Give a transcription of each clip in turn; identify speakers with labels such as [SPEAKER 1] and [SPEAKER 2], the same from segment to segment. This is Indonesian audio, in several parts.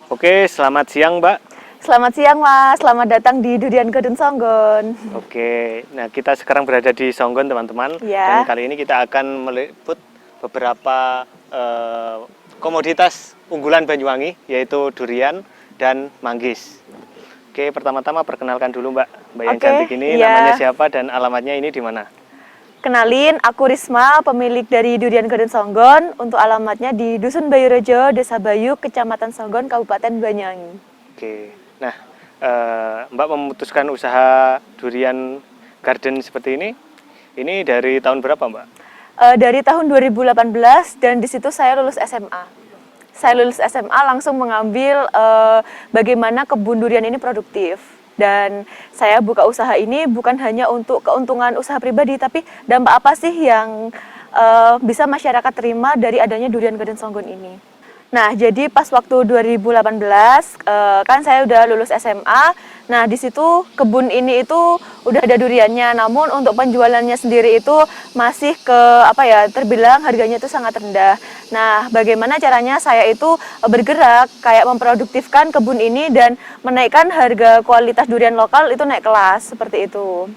[SPEAKER 1] Oke, selamat siang, Mbak.
[SPEAKER 2] Selamat siang Mas, selamat datang di Durian Garden Songgon.
[SPEAKER 1] Oke, nah kita sekarang berada di Songgon, teman-teman. Dan
[SPEAKER 2] Ya,
[SPEAKER 1] kali ini kita akan meliput beberapa komoditas unggulan Banyuwangi, yaitu durian dan manggis. Oke, pertama-tama perkenalkan dulu, Mbak. Mbak yang
[SPEAKER 2] oke,
[SPEAKER 1] cantik ini namanya
[SPEAKER 2] iya.
[SPEAKER 1] siapa dan alamatnya ini di mana?
[SPEAKER 2] Kenalin, aku Risma, pemilik dari Durian Garden Songgon. Untuk alamatnya di Dusun Bayurejo, Desa Bayu, Kecamatan Songgon, Kabupaten Banyuwangi.
[SPEAKER 1] Oke, nah Mbak memutuskan usaha durian garden seperti ini dari tahun berapa, Mbak?
[SPEAKER 2] Dari tahun 2018 dan di situ saya lulus SMA. Saya lulus SMA langsung mengambil bagaimana kebun durian ini produktif. Dan saya buka usaha ini bukan hanya untuk keuntungan usaha pribadi, tapi dampak apa sih yang bisa masyarakat terima dari adanya Durian Garden Songgon ini. Nah, jadi pas waktu 2018 kan saya udah lulus SMA. Nah, di situ kebun ini itu udah ada duriannya. Namun untuk penjualannya sendiri itu masih terbilang harganya itu sangat rendah. Nah, bagaimana caranya saya itu bergerak kayak memproduktifkan kebun ini dan menaikkan harga kualitas durian lokal itu naik kelas seperti itu.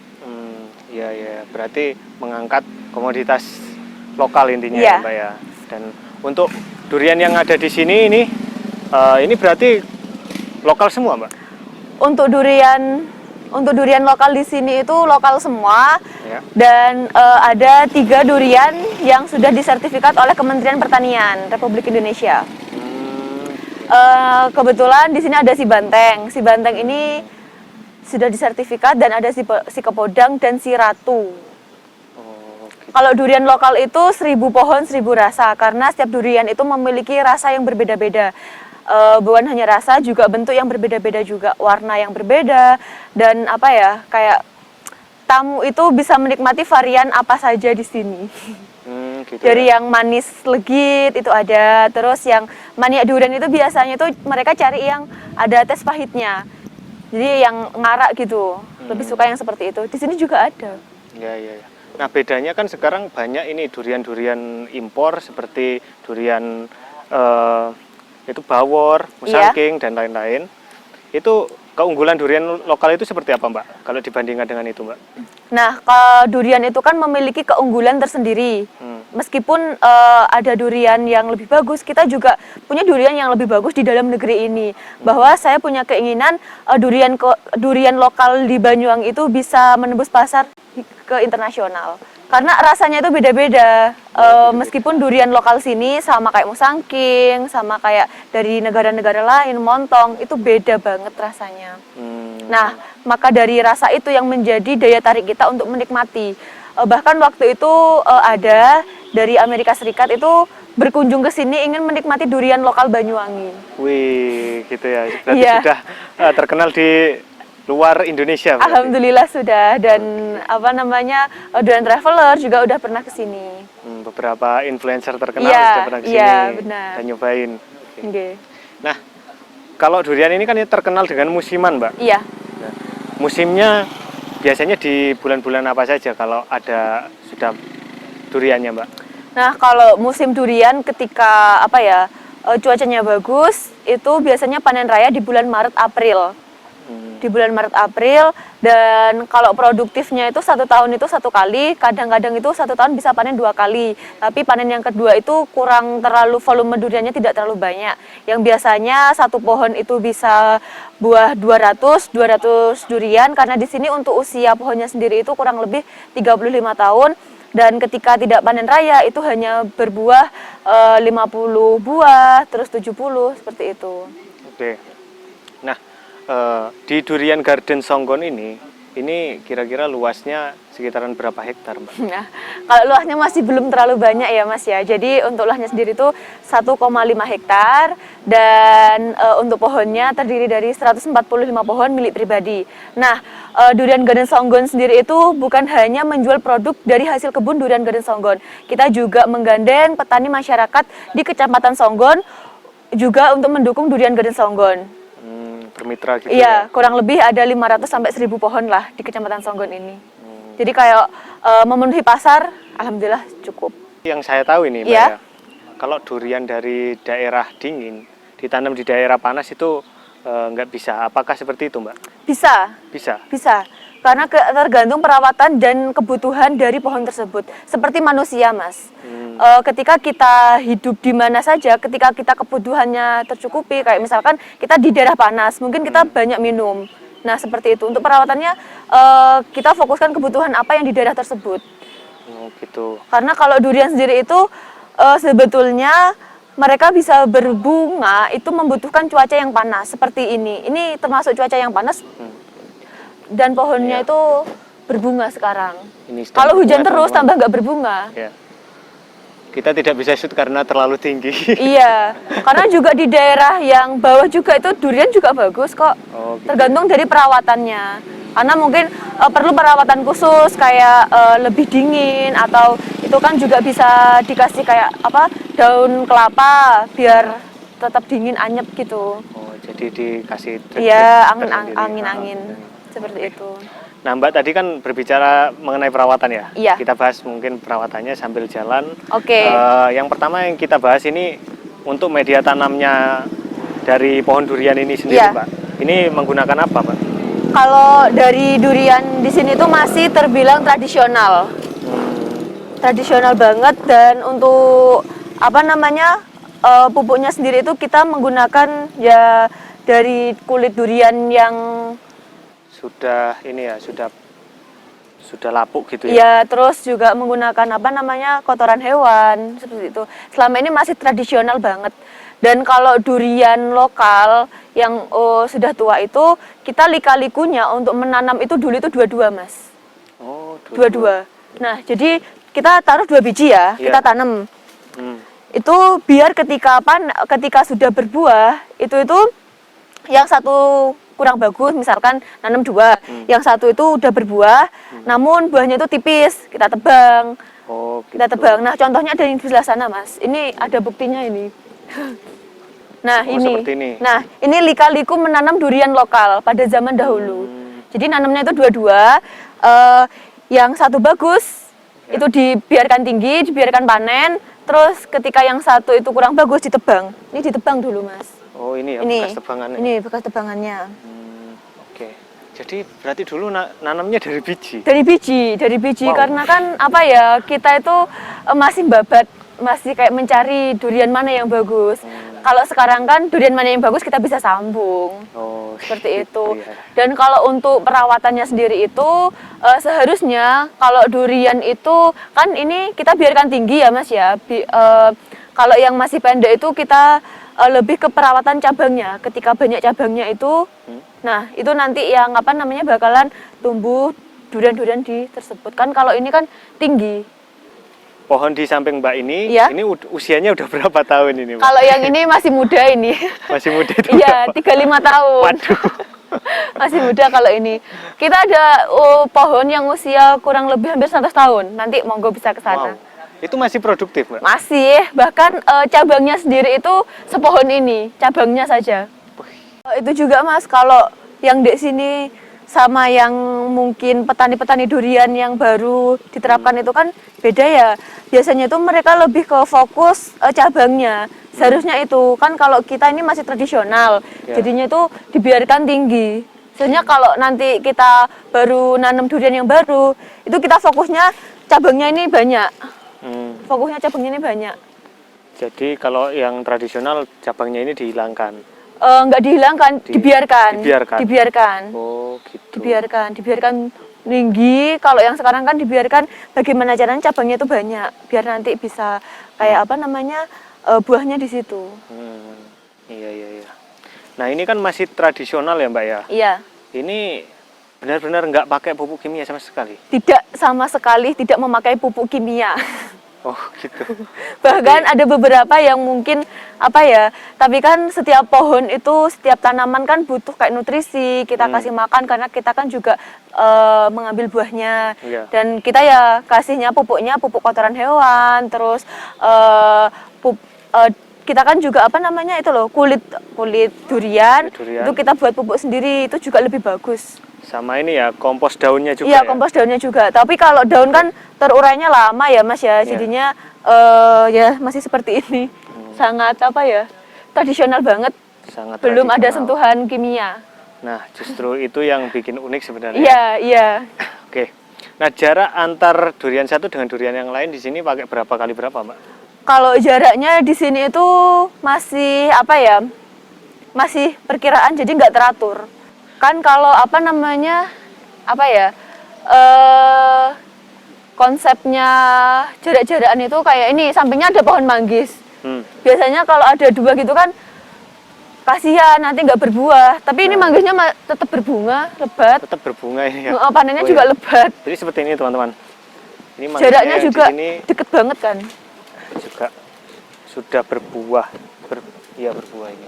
[SPEAKER 1] Iya ya, berarti mengangkat komoditas lokal intinya ya,
[SPEAKER 2] Iya.
[SPEAKER 1] Mbak ya. Dan untuk durian yang ada di sini ini berarti lokal semua, Mbak?
[SPEAKER 2] Untuk durian lokal di sini itu lokal semua.
[SPEAKER 1] Ya.
[SPEAKER 2] Dan ada 3 durian yang sudah disertifikat oleh Kementerian Pertanian Republik Indonesia. Kebetulan di sini ada si Banteng. Si Banteng ini sudah disertifikat dan ada si Kepodang dan si Ratu.
[SPEAKER 1] Oh, gitu.
[SPEAKER 2] Kalau durian lokal itu 1000 pohon 1000 rasa, karena setiap durian itu memiliki rasa yang berbeda-beda. Bukan hanya rasa, juga bentuk yang berbeda-beda juga, warna yang berbeda, dan kayak tamu itu bisa menikmati varian apa saja di sini.
[SPEAKER 1] Gitu
[SPEAKER 2] Dari
[SPEAKER 1] ya.
[SPEAKER 2] yang manis legit itu ada, terus yang maniak durian itu biasanya itu mereka cari yang ada tes pahitnya. Jadi yang ngarak gitu, lebih suka yang seperti itu. Di sini juga ada.
[SPEAKER 1] Ya, ya, ya. Nah, bedanya kan sekarang banyak ini durian-durian impor seperti durian itu bawor, musangking dan lain-lain. Itu keunggulan durian lokal itu seperti apa, Mbak? Kalau dibandingkan dengan itu, Mbak?
[SPEAKER 2] Nah, kalau durian itu kan memiliki keunggulan tersendiri. Meskipun ada durian yang lebih bagus, kita juga punya durian yang lebih bagus di dalam negeri ini. Bahwa saya punya keinginan durian lokal di Banyuwangi itu bisa menembus pasar ke internasional. Karena rasanya itu beda-beda. Meskipun durian lokal sini sama kayak musangking, sama kayak dari negara-negara lain, montong, itu beda banget rasanya. Nah, maka dari rasa itu yang menjadi daya tarik kita untuk menikmati. Bahkan waktu itu ada dari Amerika Serikat itu berkunjung ke sini ingin menikmati durian lokal Banyuwangi.
[SPEAKER 1] Wih, gitu ya. Berarti
[SPEAKER 2] Iya.
[SPEAKER 1] sudah terkenal di luar Indonesia berarti.
[SPEAKER 2] Alhamdulillah sudah, dan durian traveler juga udah pernah ke sini.
[SPEAKER 1] Beberapa influencer terkenal
[SPEAKER 2] Iya,
[SPEAKER 1] sudah pernah ke sini
[SPEAKER 2] iya, benar.
[SPEAKER 1] dan nyobain. Oke.
[SPEAKER 2] Oke.
[SPEAKER 1] Nah, kalau durian ini kan terkenal dengan musiman, Mbak.
[SPEAKER 2] Iya.
[SPEAKER 1] Nah, musimnya biasanya di bulan-bulan apa saja kalau ada sudah duriannya, Mbak?
[SPEAKER 2] Nah, kalau musim durian ketika cuacanya bagus, itu biasanya panen raya di bulan Maret April. Di bulan Maret April, dan kalau produktifnya itu 1 tahun itu 1 kali, kadang-kadang itu 1 tahun bisa panen 2 kali. Tapi panen yang kedua itu kurang terlalu, volume duriannya tidak terlalu banyak. Yang biasanya 1 pohon itu bisa buah 200 durian, karena di sini untuk usia pohonnya sendiri itu kurang lebih 35 tahun. Dan ketika tidak panen raya itu hanya berbuah 50 buah, terus 70, seperti itu.
[SPEAKER 1] Oke. Nah, di Durian Garden Songgon ini kira-kira luasnya sekitaran berapa hektar, Mbak?
[SPEAKER 2] Nah, kalau luasnya masih belum terlalu banyak ya Mas ya. Jadi untuk luasnya sendiri itu 1,5 hektar, dan untuk pohonnya terdiri dari 145 pohon milik pribadi. Nah, Durian Garden Songgon sendiri itu bukan hanya menjual produk dari hasil kebun Durian Garden Songgon. Kita juga menggandeng petani masyarakat di Kecamatan Songgon juga untuk mendukung Durian Garden Songgon.
[SPEAKER 1] Bermitra gitu
[SPEAKER 2] Iya,
[SPEAKER 1] ya?
[SPEAKER 2] kurang lebih ada 500 sampai 1000 pohon lah di Kecamatan Songgon ini. Jadi kayak memenuhi pasar, alhamdulillah cukup.
[SPEAKER 1] Yang saya tahu ini, Mbak
[SPEAKER 2] Iya.
[SPEAKER 1] ya, kalau durian dari daerah dingin ditanam di daerah panas itu nggak bisa. Apakah seperti itu, Mbak?
[SPEAKER 2] Bisa.
[SPEAKER 1] Bisa.
[SPEAKER 2] Bisa, karena tergantung perawatan dan kebutuhan dari pohon tersebut. Seperti manusia, Mas. Ketika kita hidup di mana saja, ketika kita kebutuhannya tercukupi, kayak misalkan kita di daerah panas, mungkin kita banyak minum. Nah, seperti itu. Untuk perawatannya, kita fokuskan kebutuhan apa yang di daerah tersebut.
[SPEAKER 1] Oh, gitu.
[SPEAKER 2] Karena kalau durian sendiri itu sebetulnya mereka bisa berbunga itu membutuhkan cuaca yang panas seperti ini. Ini termasuk cuaca yang panas dan pohonnya itu berbunga sekarang. Kalau hujan terus tambah nggak berbunga.
[SPEAKER 1] Ya. Kita tidak bisa shoot karena terlalu tinggi.
[SPEAKER 2] Iya, karena juga di daerah yang bawah juga itu durian juga bagus kok.
[SPEAKER 1] Oh, gitu.
[SPEAKER 2] Tergantung dari perawatannya. Karena mungkin perlu perawatan khusus kayak lebih dingin atau itu kan juga bisa dikasih kayak apa daun kelapa biar tetap dingin anyep gitu.
[SPEAKER 1] Oh, jadi dikasih
[SPEAKER 2] Iya, angin-angin seperti itu.
[SPEAKER 1] Nah, Mbak tadi kan berbicara mengenai perawatan ya.
[SPEAKER 2] Iya.
[SPEAKER 1] Kita bahas mungkin perawatannya sambil jalan.
[SPEAKER 2] Oke.
[SPEAKER 1] Yang pertama yang kita bahas ini untuk media tanamnya dari pohon durian ini sendiri,
[SPEAKER 2] Iya.
[SPEAKER 1] Mbak. Ini menggunakan apa, Mbak?
[SPEAKER 2] Kalau dari durian di sini tuh masih terbilang tradisional. Tradisional banget dan untuk apa namanya pupuknya sendiri itu kita menggunakan ya dari kulit durian yang
[SPEAKER 1] Sudah ini ya, sudah lapuk gitu ya.
[SPEAKER 2] ya terus juga menggunakan apa namanya kotoran hewan seperti itu. Selama ini masih tradisional banget. Dan kalau durian lokal yang sudah tua itu kita lika-likunya untuk menanam itu dulu itu dua-dua, Mas.
[SPEAKER 1] Oh,
[SPEAKER 2] Dua-dua. Nah, jadi kita taruh 2 biji ya,
[SPEAKER 1] Iya.
[SPEAKER 2] kita tanam. Itu biar ketika sudah berbuah, itu yang satu kurang bagus, misalkan nanam 2, yang satu itu udah berbuah, namun buahnya itu tipis, kita tebang.
[SPEAKER 1] Oh, gitu.
[SPEAKER 2] Kita tebang. Nah, contohnya ada yang di sebelah sana, Mas. Ini ada buktinya ini. Nah,
[SPEAKER 1] Oh,
[SPEAKER 2] ini.
[SPEAKER 1] seperti ini.
[SPEAKER 2] Nah, ini lika-liku menanam durian lokal pada zaman dahulu. Jadi nanamnya itu dua-dua. Yang satu bagus, itu dibiarkan tinggi, dibiarkan panen. Terus ketika yang satu itu kurang bagus ditebang. Ini ditebang dulu, Mas.
[SPEAKER 1] Oh, ini ya
[SPEAKER 2] Ini
[SPEAKER 1] bekas tebangannya.
[SPEAKER 2] Ini bekas tebangannya.
[SPEAKER 1] Oke. Jadi berarti dulu nanamnya dari biji.
[SPEAKER 2] Dari biji
[SPEAKER 1] Wow.
[SPEAKER 2] karena kan apa ya, kita itu masih babat, masih kayak mencari durian mana yang bagus. Kalau sekarang kan durian mana yang bagus kita bisa sambung.
[SPEAKER 1] Oh,
[SPEAKER 2] Seperti itu.
[SPEAKER 1] iya.
[SPEAKER 2] Dan kalau untuk perawatannya sendiri itu seharusnya kalau durian itu kan ini kita biarkan tinggi ya, Mas ya. Kalau yang masih pendek itu kita lebih ke perawatan cabangnya. Ketika banyak cabangnya itu, nah itu nanti yang apa namanya bakalan tumbuh durian-durian di tersebut. Kan kalau ini kan tinggi.
[SPEAKER 1] Pohon di samping Mbak ini,
[SPEAKER 2] Iya.
[SPEAKER 1] ini usianya udah berapa tahun ini, Mbak?
[SPEAKER 2] Kalau yang ini masih muda ini.
[SPEAKER 1] Masih muda itu.
[SPEAKER 2] Iya, 35 tahun.
[SPEAKER 1] Waduh.
[SPEAKER 2] Masih muda kalau ini. Kita ada pohon yang usia kurang lebih hampir 100 tahun. Nanti monggo bisa ke sana.
[SPEAKER 1] Wow. Itu masih produktif, Mbak?
[SPEAKER 2] Masih, bahkan cabangnya sendiri itu sepohon ini, cabangnya saja. Itu juga, Mas, kalau yang di sini sama yang mungkin petani-petani durian yang baru diterapkan itu kan beda ya. Biasanya itu mereka lebih ke fokus cabangnya. Seharusnya itu kan kalau kita ini masih tradisional, jadinya itu dibiarkan tinggi. Sebenarnya kalau nanti kita baru nanam durian yang baru, itu kita fokusnya cabangnya ini banyak. Fokusnya cabangnya ini banyak.
[SPEAKER 1] Jadi kalau yang tradisional cabangnya ini dihilangkan.
[SPEAKER 2] Nggak dihilangkan, dibiarkan.
[SPEAKER 1] Oh, gitu.
[SPEAKER 2] Dibiarkan tinggi. Kalau yang sekarang kan dibiarkan bagaimana caranya cabangnya itu banyak, biar nanti bisa kayak apa namanya buahnya di situ.
[SPEAKER 1] Iya. Nah, ini kan masih tradisional ya, Mbak ya?
[SPEAKER 2] Iya.
[SPEAKER 1] Ini benar-benar nggak pakai pupuk kimia sama sekali?
[SPEAKER 2] Tidak sama sekali, tidak memakai pupuk kimia.
[SPEAKER 1] Oh, gitu.
[SPEAKER 2] Bahkan ada beberapa yang mungkin apa ya, tapi kan setiap pohon itu, setiap tanaman kan butuh kayak nutrisi, kita kasih makan karena kita kan juga mengambil buahnya.
[SPEAKER 1] Iya.
[SPEAKER 2] Dan kita ya kasihnya pupuknya pupuk kotoran hewan, terus kita kan juga apa namanya itu loh, kulit durian, itu kita buat pupuk sendiri, itu juga lebih bagus.
[SPEAKER 1] Sama ini ya, kompos daunnya juga.
[SPEAKER 2] Iya,
[SPEAKER 1] ya?
[SPEAKER 2] kompos daunnya juga. Tapi kalau daun kan terurainya lama ya, Mas ya. Jadinya ya masih seperti ini. Sangat apa ya? tradisional banget.
[SPEAKER 1] Sangat
[SPEAKER 2] Belum ada
[SPEAKER 1] tradisional.
[SPEAKER 2] sentuhan kimia.
[SPEAKER 1] Nah, justru itu yang bikin unik sebenarnya.
[SPEAKER 2] Iya, iya.
[SPEAKER 1] Oke. Nah, jarak antar durian satu dengan durian yang lain di sini pakai berapa kali berapa, Mbak?
[SPEAKER 2] Kalau jaraknya di sini itu masih apa ya? Masih perkiraan, jadi nggak teratur. Kan kalau apa namanya? Apa ya? Konsepnya jarak-jarakan itu kayak ini, sampingnya ada pohon manggis. Biasanya kalau ada dua gitu kan kasihan nanti nggak berbuah, tapi ini manggisnya tetap berbunga, lebat.
[SPEAKER 1] Tetap berbunga ini ya.
[SPEAKER 2] Panennya
[SPEAKER 1] Oh,
[SPEAKER 2] juga
[SPEAKER 1] iya.
[SPEAKER 2] lebat.
[SPEAKER 1] Jadi seperti ini, teman-teman. Ini
[SPEAKER 2] Jaraknya
[SPEAKER 1] manggisnya
[SPEAKER 2] juga
[SPEAKER 1] di sini
[SPEAKER 2] deket banget kan.
[SPEAKER 1] juga sudah berbuah. Iya, berbuah ini.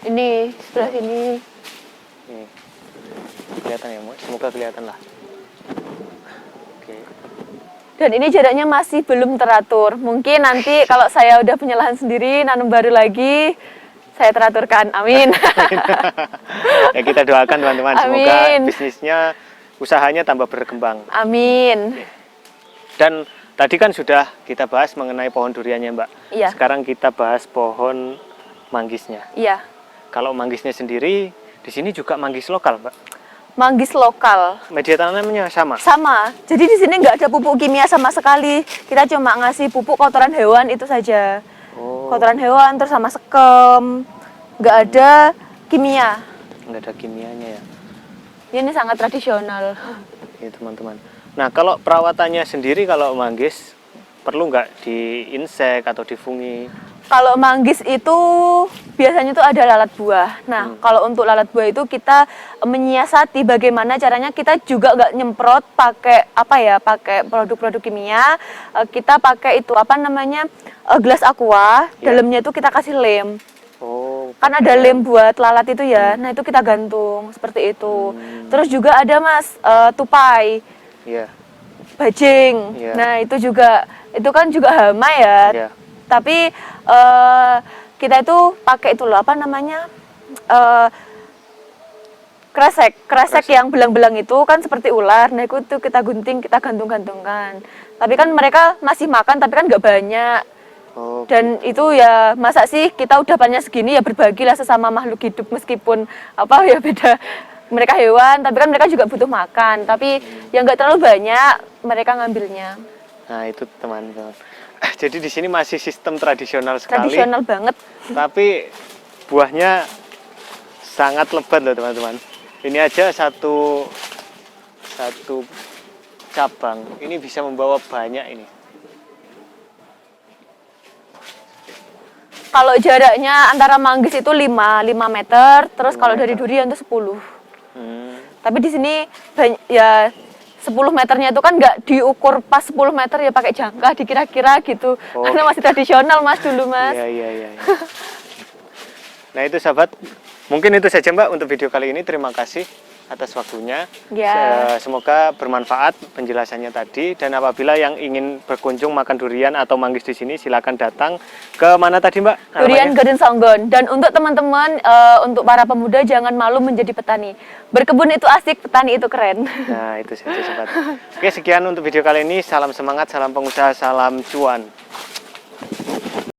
[SPEAKER 2] Ini sebelah sini.
[SPEAKER 1] Nih. Kelihatan ya, Mbak? Semoga kelihatan lah. Oke.
[SPEAKER 2] Dan ini jaraknya masih belum teratur. Mungkin nanti kalau saya udah punya lahan sendiri, nanam baru lagi, saya teraturkan. Amin.
[SPEAKER 1] Ya, kita doakan teman-teman, semoga
[SPEAKER 2] Amin.
[SPEAKER 1] bisnisnya, usahanya tambah berkembang.
[SPEAKER 2] Amin.
[SPEAKER 1] Dan tadi kan sudah kita bahas mengenai pohon duriannya, Mbak.
[SPEAKER 2] Iya.
[SPEAKER 1] Sekarang kita bahas pohon manggisnya.
[SPEAKER 2] Iya.
[SPEAKER 1] Kalau manggisnya sendiri, di sini juga manggis lokal, Mbak.
[SPEAKER 2] Manggis lokal.
[SPEAKER 1] Media tanamnya sama.
[SPEAKER 2] Sama. Jadi di sini nggak ada pupuk kimia sama sekali. Kita cuma ngasih pupuk kotoran hewan itu saja.
[SPEAKER 1] Oh,
[SPEAKER 2] Kotoran hewan terus sama sekem. Nggak ada kimia.
[SPEAKER 1] nggak ada kimianya ya.
[SPEAKER 2] Ini sangat tradisional.
[SPEAKER 1] Ini teman-teman. Nah, kalau perawatannya sendiri kalau manggis perlu nggak di insek atau di fungi?
[SPEAKER 2] Kalau manggis itu biasanya tuh ada lalat buah. Nah, kalau untuk lalat buah itu kita menyiasati bagaimana caranya, kita juga nggak nyemprot pakai apa ya, pakai produk-produk kimia. Kita pakai itu apa namanya, gelas aqua.
[SPEAKER 1] Ya.
[SPEAKER 2] Dalamnya itu kita kasih lem.
[SPEAKER 1] Oh,
[SPEAKER 2] Kan ada lem buat lalat itu ya. Nah, itu kita gantung seperti itu. Terus juga ada Mas tupai,
[SPEAKER 1] iya.
[SPEAKER 2] bajing.
[SPEAKER 1] Iya.
[SPEAKER 2] Nah, itu kan juga hama ya.
[SPEAKER 1] Iya.
[SPEAKER 2] Tapi kita itu pakai itu loh, apa namanya, kresek yang belang-belang itu kan seperti ular. Nah itu tuh kita gunting, kita gantung-gantungkan. Tapi kan mereka masih makan, tapi kan nggak banyak.
[SPEAKER 1] Oh,
[SPEAKER 2] Dan itu ya masa sih kita udah banyak segini, ya berbagilah sesama makhluk hidup, meskipun apa ya beda, mereka hewan tapi kan mereka juga butuh makan, tapi yang nggak terlalu banyak mereka ngambilnya.
[SPEAKER 1] nah itu teman-teman. Jadi di sini masih sistem tradisional sekali.
[SPEAKER 2] Tradisional banget.
[SPEAKER 1] Tapi buahnya sangat lebat loh teman-teman. Ini aja satu cabang ini bisa membawa banyak ini.
[SPEAKER 2] Kalau jaraknya antara manggis itu 5 meter, terus
[SPEAKER 1] 5
[SPEAKER 2] kalau dari
[SPEAKER 1] meter.
[SPEAKER 2] durian itu 10. Tapi di sini ya 10 meternya itu kan nggak diukur pas 10 meter, ya pakai jangka dikira-kira gitu.
[SPEAKER 1] Oh.
[SPEAKER 2] Karena masih tradisional Mas dulu Mas.
[SPEAKER 1] Iya. Nah itu sahabat, mungkin itu saja Mbak untuk video kali ini. Terima kasih atas waktunya.
[SPEAKER 2] Ya.
[SPEAKER 1] Semoga bermanfaat penjelasannya tadi. Dan apabila yang ingin berkunjung makan durian atau manggis di sini, silakan datang ke mana tadi Mbak?
[SPEAKER 2] Durian
[SPEAKER 1] Namanya?
[SPEAKER 2] Garden Songgon. Dan untuk teman-teman, untuk para pemuda, jangan malu menjadi petani. Berkebun itu asik, petani itu keren.
[SPEAKER 1] Nah itu saja sahabat. Oke, sekian untuk video kali ini. Salam semangat, salam pengusaha, salam cuan.